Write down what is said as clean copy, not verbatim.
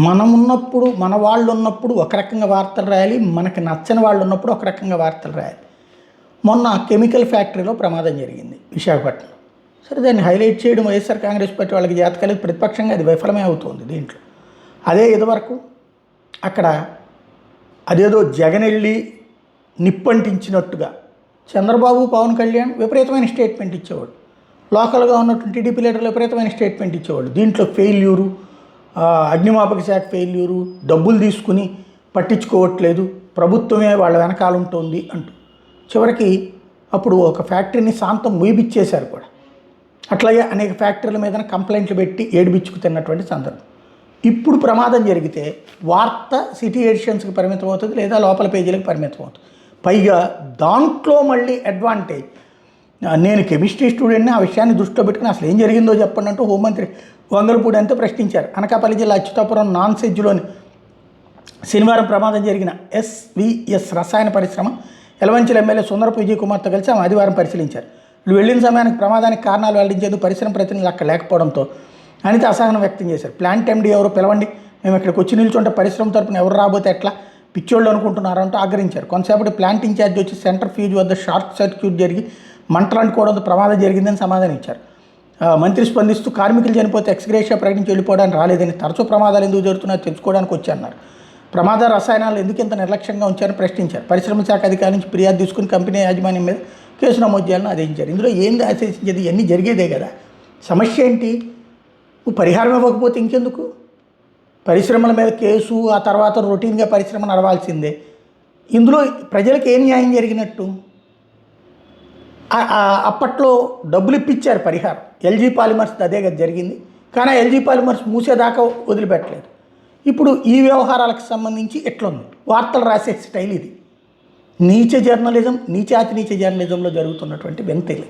మనం ఉన్నప్పుడు మన వాళ్ళు ఉన్నప్పుడు ఒక రకంగా వార్తలు రాయాలి, మనకి నచ్చని వాళ్ళు ఉన్నప్పుడు ఒక రకంగా వార్తలు రాయాలి. మొన్న కెమికల్ ఫ్యాక్టరీలో ప్రమాదం జరిగింది విశాఖపట్నం. సరే, దాన్ని హైలైట్ చేయడం వైఎస్ఆర్ కాంగ్రెస్ పార్టీ వాళ్ళకి జాతకాలేదు, ప్రతిపక్షంగా అది విఫలమే అవుతుంది దీంట్లో. అదే ఇదివరకు అక్కడ అదేదో జగన్ వెళ్ళి నిప్పంటించినట్టుగా చంద్రబాబు, పవన్ కళ్యాణ్ విపరీతమైన స్టేట్మెంట్ ఇచ్చేవాడు, లోకల్గా ఉన్నటువంటి టీడీపీ లీడర్లు విపరీతమైన స్టేట్మెంట్ ఇచ్చేవాళ్ళు. దీంట్లో ఫెయిల్యూరు, అగ్నిమాపక శాఖ ఫెయిల్యూరు, డబ్బులు తీసుకుని పట్టించుకోవట్లేదు, ప్రభుత్వమే వాళ్ళ వెనకాల ఉంటుంది అంటూ చివరికి అప్పుడు ఒక ఫ్యాక్టరీని శాంతం ముయిపిచ్చేశారు కూడా. అట్లాగే అనేక ఫ్యాక్టరీల మీద కంప్లైంట్లు పెట్టి ఏడిపించుకు తిన్నటువంటి సందర్భం. ఇప్పుడు ప్రమాదం జరిగితే వార్త సిటీ ఎడిషన్స్కి పరిమితం అవుతుంది, లేదా లోపల పేజీలకు పరిమితం అవుతుంది. పైగా దాంట్లో మళ్ళీ అడ్వాంటేజ్, నేను కెమిస్ట్రీ స్టూడెంట్ని, ఆ విషయాన్ని దృష్టిలో పెట్టుకుని అసలు ఏం జరిగిందో చెప్పండి అంటూ హోంమంత్రి వంగలపూడి అంతా ప్రశ్నించారు. అనకాపల్లి జిల్లా అచ్యుతాపురం నాన్సెడ్జ్లోని శనివారం ప్రమాదం జరిగిన ఎస్విఎస్ రసాయన పరిశ్రమ ఎలవంచల ఎమ్మెల్యే సుందరపు విజయ్ కుమార్తో కలిసి ఆమె ఆదివారం పరిశీలించారు. వీళ్ళు వెళ్ళిన సమయానికి ప్రమాదానికి కారణాలు వెల్లడించేందుకు పరిశ్రమ ప్రతినిధులు అక్కడ లేకపోవడంతో అనిత అసహనం వ్యక్తం చేశారు. ప్లాంట్ ఎండీ ఎవరో పిలవండి, మేము ఇక్కడికి వచ్చి నిల్చుంటే పరిశ్రమ తరపున ఎవరు రాబోతే ఎట్లా, పిచ్చోళ్ళు అనుకుంటున్నారు అంటూ ఆగ్రహించారు. కొంతసేపటి ప్లాంట్ ఇన్ఛార్జ్ వచ్చి సెంటర్ ఫ్యూజ్ వద్ద షార్ట్ సర్క్యూట్ జరిగి మంటలు అంటుకోవడంతో ప్రమాదం జరిగిందని సమాధానం ఇచ్చారు. మంత్రి స్పందిస్తూ కార్మికులు చనిపోతే ఎక్స్గ్రేషియా ప్రకటించి వెళ్ళిపోవడానికి రాలేదని, తరచూ ప్రమాదాలు ఎందుకు జరుగుతున్నాయో తెలుసుకోవడానికి వచ్చారన్నారు. ప్రమాద రసాయనాలు ఎందుకు ఇంత నిర్లక్ష్యంగా ఉంచారని ప్రశ్నించారు. పరిశ్రమ శాఖ అధికారి నుంచి ఫిర్యాదు తీసుకుని కంపెనీ యాజమాన్యం మీద కేసు నమోదు చేయాలని ఆదేశించారు. ఇందులో ఏంది ఆదేశించేది, ఇవన్నీ జరిగేదే కదా. సమస్య ఏంటి, నువ్వు పరిహారం ఇవ్వకపోతే ఇంకెందుకు? పరిశ్రమల మీద కేసు, ఆ తర్వాత రొటీన్గా పరిశ్రమ నడవాల్సిందే. ఇందులో ప్రజలకు ఏం న్యాయం జరిగినట్టు? అప్పట్లో డబ్బులు ఇప్పించారు పరిహారం, ఎల్జీ పాలిమర్స్ అదే కదా జరిగింది. కానీ ఎల్జీ పాలిమర్స్ మూసేదాకా వదిలిపెట్టలేదు. ఇప్పుడు ఈ వ్యవహారాలకు సంబంధించి ఎట్లుంది, వార్తలు రాసే స్టైల్ ఇది. నీచ జర్నలిజం, నీచాతి నీచ జర్నలిజంలో జరుగుతున్నటువంటి వింత ఇది.